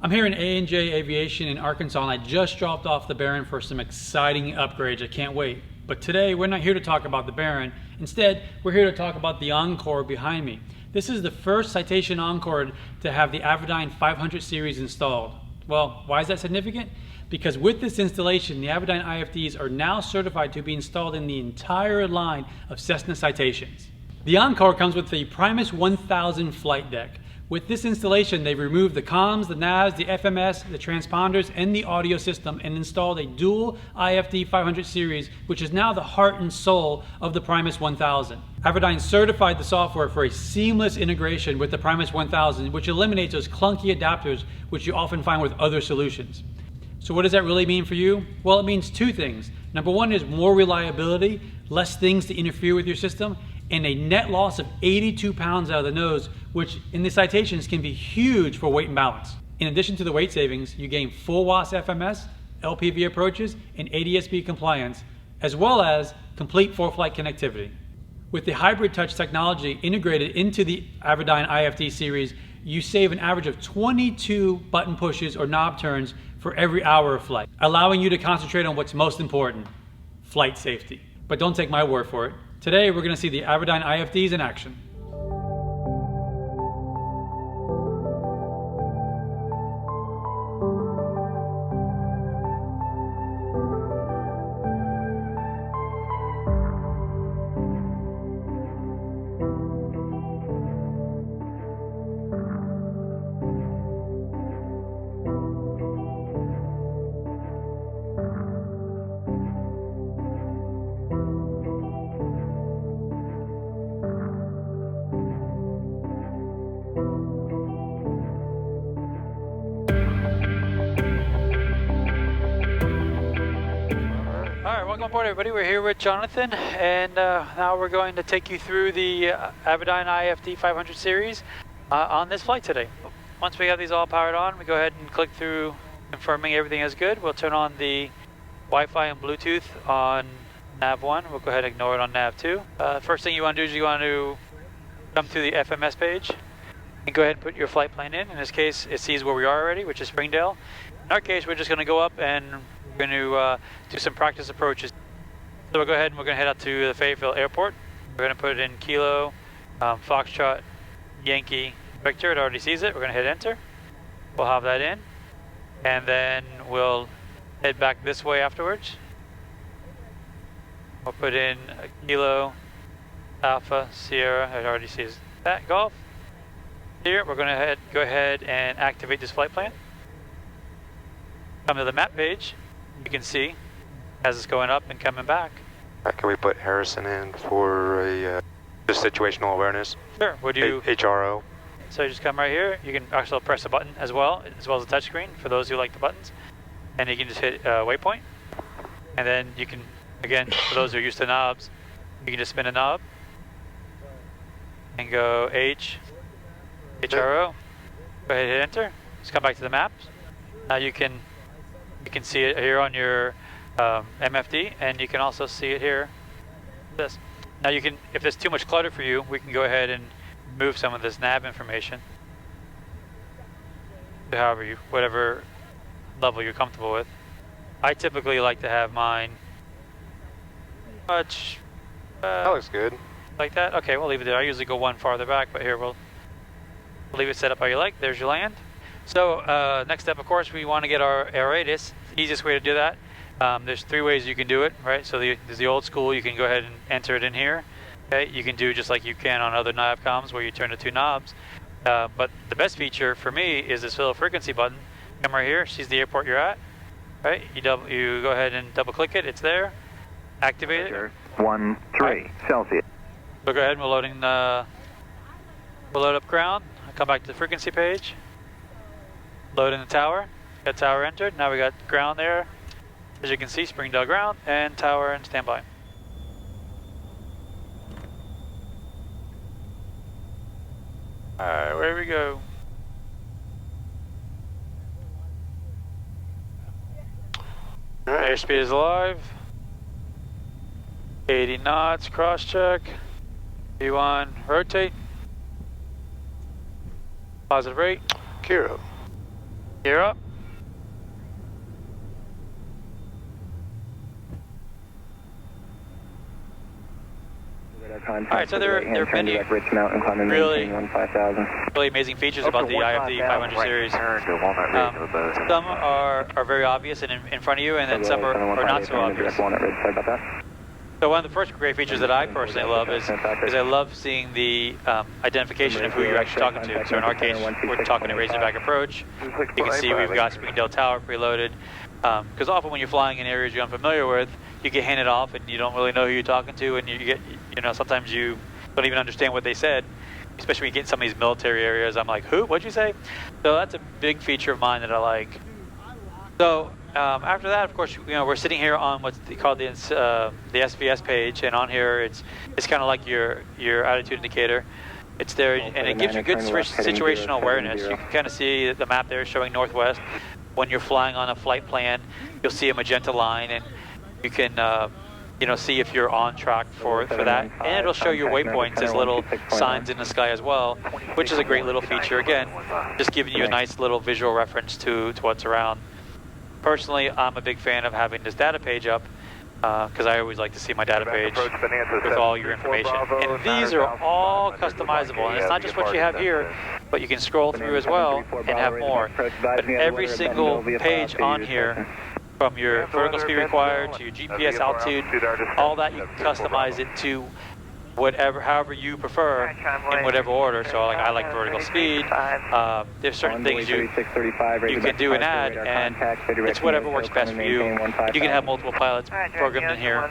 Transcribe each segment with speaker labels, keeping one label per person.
Speaker 1: I'm here in A&J Aviation in Arkansas, and I just dropped off the Baron for some exciting upgrades. I can't wait. But today, we're not here to talk about the Baron. Instead, we're here to talk about the Encore behind me. This is the first Citation Encore to have the Avidyne 500 series installed. Well, why is that significant? Because with this installation, the Avidyne IFDs are now certified to be installed in the entire line of Cessna Citations. The Encore comes with the Primus 1000 flight deck. With this installation, they've removed the comms, the navs, the FMS, the transponders, and the audio system and installed a Dual IFD 500 series, which is now the heart and soul of the Primus 1000. Avidyne certified the software for a seamless integration with the Primus 1000, which eliminates those clunky adapters which you often find with other solutions. So what does that really mean for you? Well, it means two things. Number one is more reliability, less things to interfere with your system, and a net loss of 82 pounds out of the nose, which in the Citations can be huge for weight and balance. In addition to the weight savings, you gain full WAS FMS, LPV approaches, and ADS-B compliance, as well as complete for-flight connectivity. With the hybrid touch technology integrated into the Avidyne IFD series, you save an average of 22 button pushes or knob turns for every hour of flight, allowing you to concentrate on what's most important, flight safety. But don't take my word for it. Today, we're going to see the Avidyne IFDs in action. Welcome aboard, everybody. We're here with Jonathan, and now we're going to take you through the Avidyne IFD 500 series on this flight today. Once we have these all powered on, we go ahead and click through confirming everything is good. We'll turn on the Wi-Fi and Bluetooth on nav 1. We'll go ahead and ignore it on nav 2. First thing you want to do is you want to come to the FMS page and go ahead and put your flight plan in. In this case, it sees where we are already, which is Springdale. In our case, we're just going to go up and we're going to do some practice approaches. So we'll go ahead and we're going to head out to the Fayetteville Airport. We're going to put in Kilo, Foxtrot, Yankee, Victor. It already sees it. We're going to hit enter. We'll have that in. And then we'll head back this way afterwards. We'll put in Kilo, Alpha, Sierra. It already sees that. Golf. Here, we're going to go ahead and activate this flight plan. Come to the map page. You can see as it's going up and coming back.
Speaker 2: Can we put Harrison in for a just situational awareness?
Speaker 1: Sure. Would you
Speaker 2: HRO?
Speaker 1: So you just come right here. You can also press a button as well as the touch screen for those who like the buttons, and you can just hit waypoint, and then you can, again, for those who are used to knobs, you can just spin a knob and go HRO. Go ahead and hit enter. Just come back to the maps. Now you can see it here on your MFD, and you can also see it here. This. Now you can, if there's too much clutter for you, we can go ahead and move some of this nav information to whatever level you're comfortable with. I typically like to have mine much.
Speaker 2: That looks good.
Speaker 1: Like that. Okay, we'll leave it there. I usually go one farther back, but here we'll leave it set up how you like. There's your land. So next step, of course, we want to get our radius. The easiest way to do that. There's three ways you can do it, right? So there's the old school. You can go ahead and enter it in here. Okay, you can do just like you can on other nav comms where you turn the two knobs. But the best feature for me is this little frequency button. Come right here. Sees the airport you're at. Right? You go ahead and double click it. It's there. Activate it.
Speaker 3: 13 Celsius.
Speaker 1: So go ahead and we'll load up ground. I'll come back to the frequency page. Load in the tower. Got tower entered. Now we got ground there. As you can see, Springdale ground and tower and standby. Alright, where we go? Alright. Airspeed is alive. 80 knots, cross check. V1, rotate. Positive rate.
Speaker 2: Kiro.
Speaker 1: Gear up. Alright, so there are many really amazing features about the IFD 500 series. Some are very obvious and in front of you, and then some are not so obvious. So one of the first great features that I personally love is I love seeing the identification of who you're actually talking to. So in our case, we're talking to Razorback approach. You can see we've got Springdale Tower preloaded. Because often when you're flying in areas you're unfamiliar with, you get handed off and you don't really know who you're talking to, and you get, sometimes you don't even understand what they said, especially when you get in some of these military areas. I'm like, who? What'd you say? So that's a big feature of mine that I like. So after that, of course, we're sitting here on what's called the SVS page, and on here it's kind of like your attitude indicator. It's there, and it gives you good situational awareness. You can kind of see the map there showing northwest. When you're flying on a flight plan, you'll see a magenta line, and you can see if you're on track for that. And it'll show your waypoints as little signs in the sky as well, which is a great little feature. Again, just giving you a nice little visual reference to what's around. Personally, I'm a big fan of having this data page up because I always like to see my data page with all your information. And these are all customizable, and it's not just what you have here, but you can scroll through as well and have more. But every single page on here, from your vertical speed required to your GPS altitude, all that, you can customize it to however you prefer in whatever order. So like I like vertical speed. There's certain things you can do and add, and it's whatever works best for you. You can have multiple pilots programmed in here.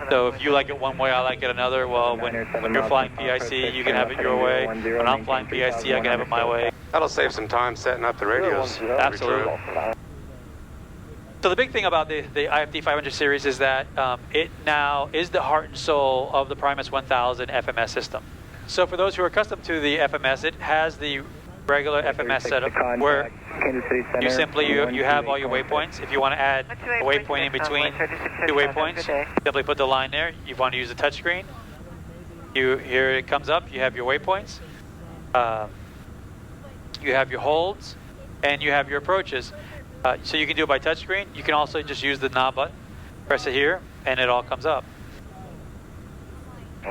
Speaker 1: So if you like it one way, I like it another. Well, when you're flying PIC, you can have it your way. When I'm flying PIC, I can have it my way.
Speaker 2: That'll save some time setting up the radios.
Speaker 1: Absolutely. So the big thing about the IFD 500 series is that it now is the heart and soul of the Primus 1000 FMS system. So for those who are accustomed to the FMS, it has the regular FMS setup where you simply you have all your waypoints. If you want to add a waypoint in between two waypoints, simply put the line there. You want to use a touchscreen. Here it comes up. You have your waypoints. You have your holds, and you have your approaches. So you can do it by touchscreen. You can also just use the knob button, press it here, and it all comes up.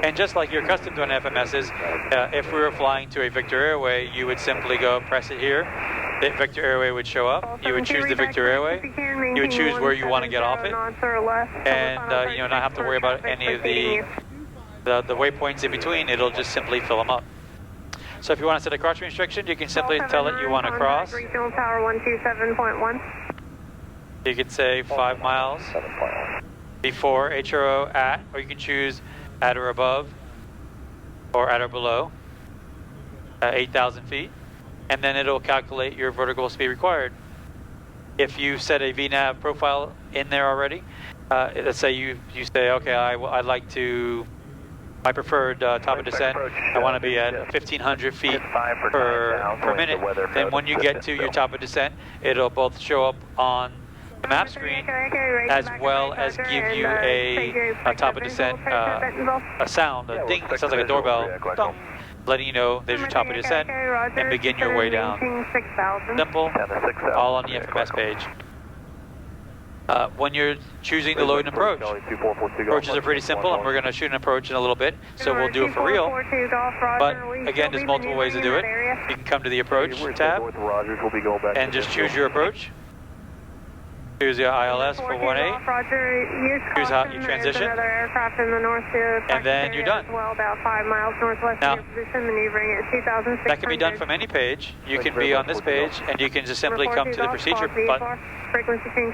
Speaker 1: And just like you're accustomed to on FMSs, if we were flying to a Victor Airway, you would simply go press it here. The Victor Airway would show up. You would choose the Victor Airway. You would choose where you want to get off it, and not have to worry about any of the waypoints in between. It'll just simply fill them up. So if you want to set a crossing restriction, you can simply tell it you want to cross.
Speaker 4: Regional Tower 127.1.
Speaker 1: You can say 5 miles before HRO at, or you can choose at or above, or at or below 8,000 feet, and then it'll calculate your vertical speed required. If you set a VNAV profile in there already, let's say you say, okay, I'd like to. My preferred top of descent, I want to be at 1,500 feet per minute. Then when you get to your top of descent, it'll both show up on the map screen as well as give you a top of descent, a sound, a ding, that sounds like a doorbell, dong, letting you know there's your top of descent, and begin your way down. Simple, all on the FMS page. When you're choosing the load and approach, approaches are pretty simple, and we're going to shoot an approach in a little bit, so we'll do it for real. But again, there's multiple ways to do it. You can come to the approach tab and just choose your approach. Choose your ILS for 18. Choose how you transition, and then you're done. Now, that can be done from any page. You can be on this page, and you can just simply come to the procedure button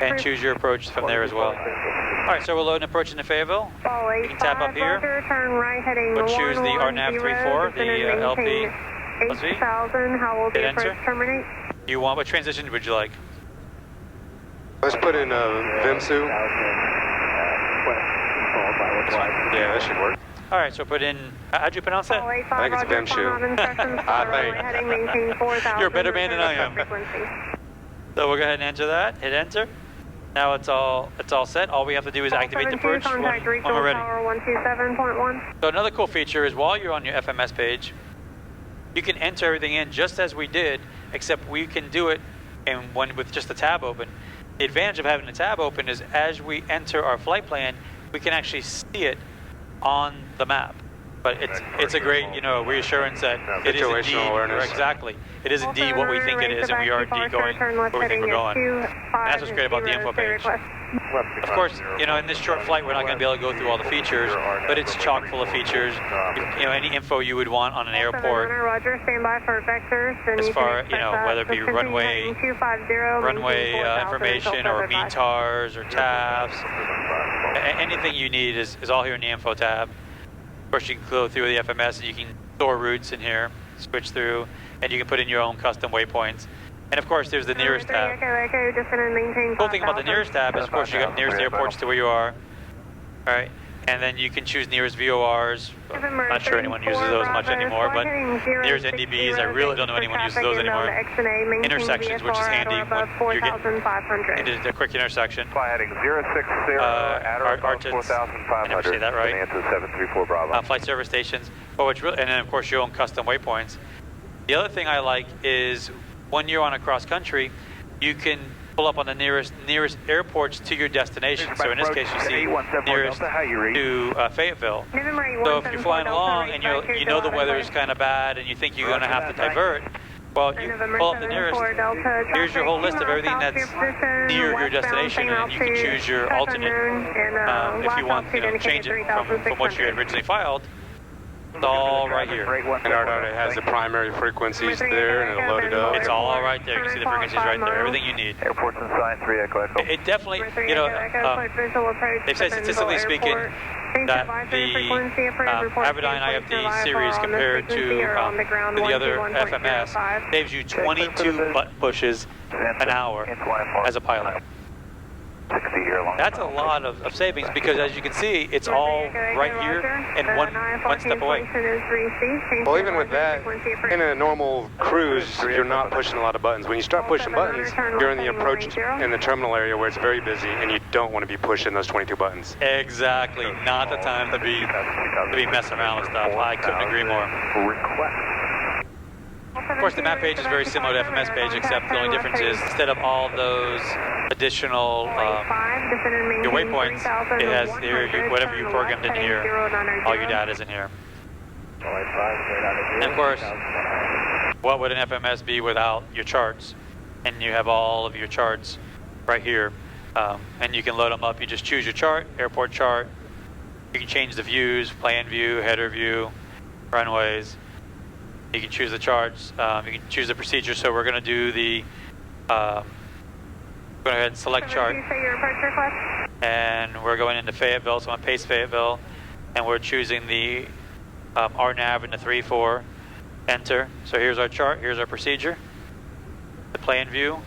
Speaker 1: and choose your approach from there as well. All right, so we'll load an approach into Fayetteville. You can tap up here. We'll choose the RNAV 34, the LP. Let's see. Hit enter. You want, what transition would you like?
Speaker 2: Let's put in Vimsu. Yeah, that should work.
Speaker 1: All right, so put in, how'd you pronounce that?
Speaker 2: I think it's Vimsu.
Speaker 1: You're a better man than I am. So we'll go ahead and enter that, hit enter. Now it's all set. All we have to do is activate the approach when we're ready. So another cool feature is while you're on your FMS page, you can enter everything in just as we did, except we can do it and one with just the tab open. The advantage of having the tab open is as we enter our flight plan, we can actually see it on the map. But it's a great, reassurance that it is indeed,
Speaker 2: awareness.
Speaker 1: Exactly, it is indeed what we think it is, and we are indeed going where we think we're going. And that's what's great about the info page. Of course, in this short flight, we're not going to be able to go through all the features, but it's chock full of features. Any info you would want on an airport,
Speaker 4: Roger, stand by for vectors.
Speaker 1: as far, whether it be runway information or METARs or tabs, anything you need is all here in the info tab. Of course, you can go through the FMS and you can store routes in here, switch through, and you can put in your own custom waypoints. And of course, there's the nearest tab. The cool thing about the nearest tab is, of course, you got nearest airports to where you are. All right, and then you can choose nearest VORs. I'm not sure anyone uses those much anymore, but nearest NDBs, I really don't know anyone uses those anymore. Intersections, which is handy when you're getting into a quick intersection.
Speaker 3: Fly heading 060,
Speaker 1: Arches, I never say that right.
Speaker 3: Answer 734 Bravo.
Speaker 1: Flight service stations, and then of course your own custom waypoints. The other thing I like is when you're on a cross country, you can pull up on the nearest airports to your destination. So in this case, you see nearest to Fayetteville. So if you're flying along and you know the weather is kind of bad and you think you're going to have to divert, well, you pull up the nearest. Here's your whole list of everything that's near your destination, and you can choose your alternate if you want to change it from what you had originally filed. It's all right here.
Speaker 2: And it has the primary frequencies there, and it'll load it up.
Speaker 1: It's all right there. You can see the frequencies right there. Everything you need.
Speaker 3: Airports in sign 3 Echo Echo.
Speaker 1: It definitely, they've said statistically speaking that the Avidyne IFD series compared to the other FMS saves you 22 button pushes an hour as a pilot. That's a lot of savings because, as you can see, it's all right here and one step away.
Speaker 2: Well, even with that, in a normal cruise, you're not pushing a lot of buttons. When you start pushing buttons, you're in the approach in the terminal area where it's very busy, and you don't want to be pushing those 22 buttons.
Speaker 1: Exactly. Not the time to be messing around with stuff. I couldn't agree more. Of course, the map page is very similar to FMS page, except the only difference is instead of all those additional your waypoints, it has here whatever you programmed in here, all your data is in here. And of course, what would an FMS be without your charts? And you have all of your charts right here, and you can load them up. You just choose your chart, airport chart. You can change the views, plan view, header view, runways. You can choose the charts. You can choose the procedure. So we're going to do the. Go ahead and select chart. And we're going into Fayetteville. So I'm going to paste Fayetteville, and we're choosing the RNAV and the 3-4. Enter. So here's our chart. Here's our procedure. The plan view.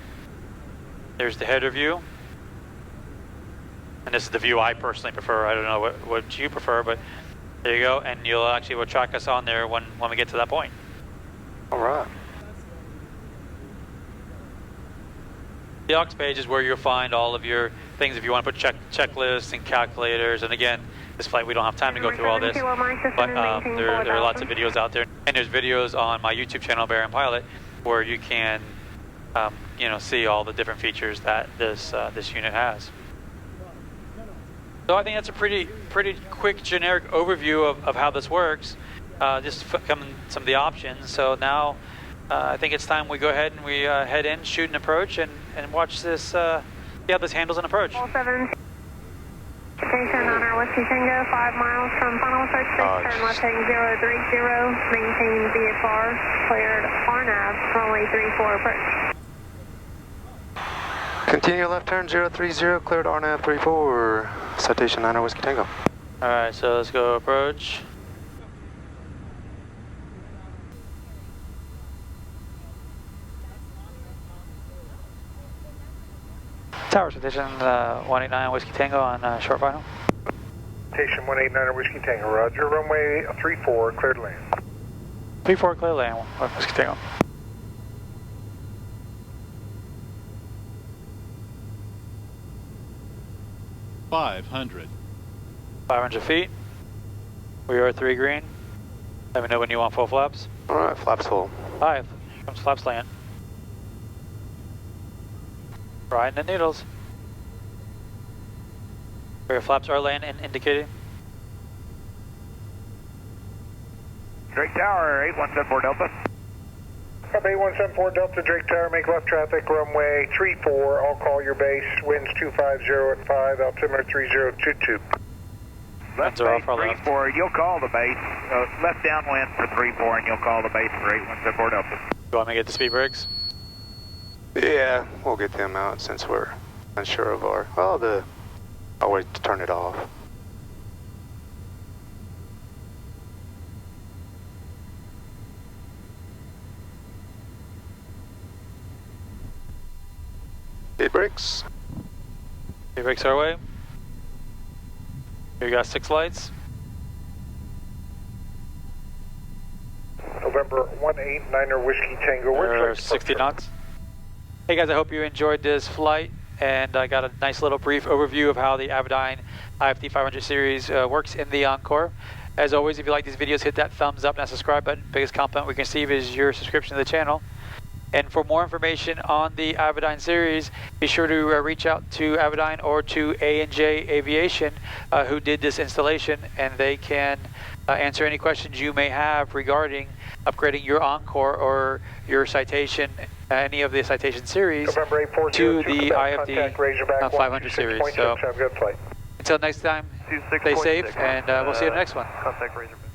Speaker 1: There's the header view. And this is the view I personally prefer. I don't know what you prefer, but there you go. And you'll actually will track us on there when we get to that point.
Speaker 2: All right.
Speaker 1: The aux page is where you'll find all of your things if you want to put checklists and calculators. And again, this flight we don't have time to go through all this, but there are lots of videos out there. And there's videos on my YouTube channel, Baron Pilot, where you can see all the different features that this unit has. So I think that's a pretty quick generic overview of how this works. Just some of the options. So now I think it's time we go ahead and we head in, shoot an approach, and watch this, see how this handles an approach.
Speaker 4: All 7 Citation on our Whiskey Tango, 5 miles from final approach stage, turn left heading 030, maintain VFR, cleared RNAV, runway 34 approach.
Speaker 2: Continue left turn 030, cleared RNAV 34, Citation 9 Whiskey Tango.
Speaker 1: Alright, so let's go approach. Tower Citation 189 Whiskey Tango on short final.
Speaker 5: Citation 189 Whiskey Tango, roger. Runway 34, cleared land.
Speaker 1: 34 clear land, Whiskey Tango.
Speaker 6: $500.
Speaker 1: 500 feet. We are 3 green. Let me know when you want full flaps.
Speaker 2: All right, flaps full.
Speaker 1: Hi, here comes flaps land. Riding the needles. Rear flaps are laying and indicating.
Speaker 3: Drake Tower, 8174 Delta.
Speaker 5: Up 8174 Delta, Drake Tower, make left traffic, runway 34. I'll call your base, winds 250 at 5, altimeter 3022.
Speaker 3: Left base 34, you'll call the base. Left downwind for 34, and you'll call the base for 8174 Delta.
Speaker 1: You want me to get the speed brakes?
Speaker 2: Yeah, we'll get them out since we're unsure of our, I'll wait to turn it off. Speed brakes.
Speaker 1: Speed brakes our way. You got 6 lights.
Speaker 5: November 189er Whiskey Tango.
Speaker 1: We're 60 knots. Hey guys, I hope you enjoyed this flight, and I got a nice little brief overview of how the Avidyne IFD 500 series works in the Encore. As always, if you like these videos, hit that thumbs up and that subscribe button. Biggest compliment we can receive is your subscription to the channel. And for more information on the Avidyne series, be sure to reach out to Avidyne or to A&J Aviation, who did this installation, and they can answer any questions you may have regarding upgrading your Encore or your Citation, any of the Citation series, to the IFD 500 series. So, until next time, stay safe, and we'll see you in the next one.
Speaker 3: Contact Razorback.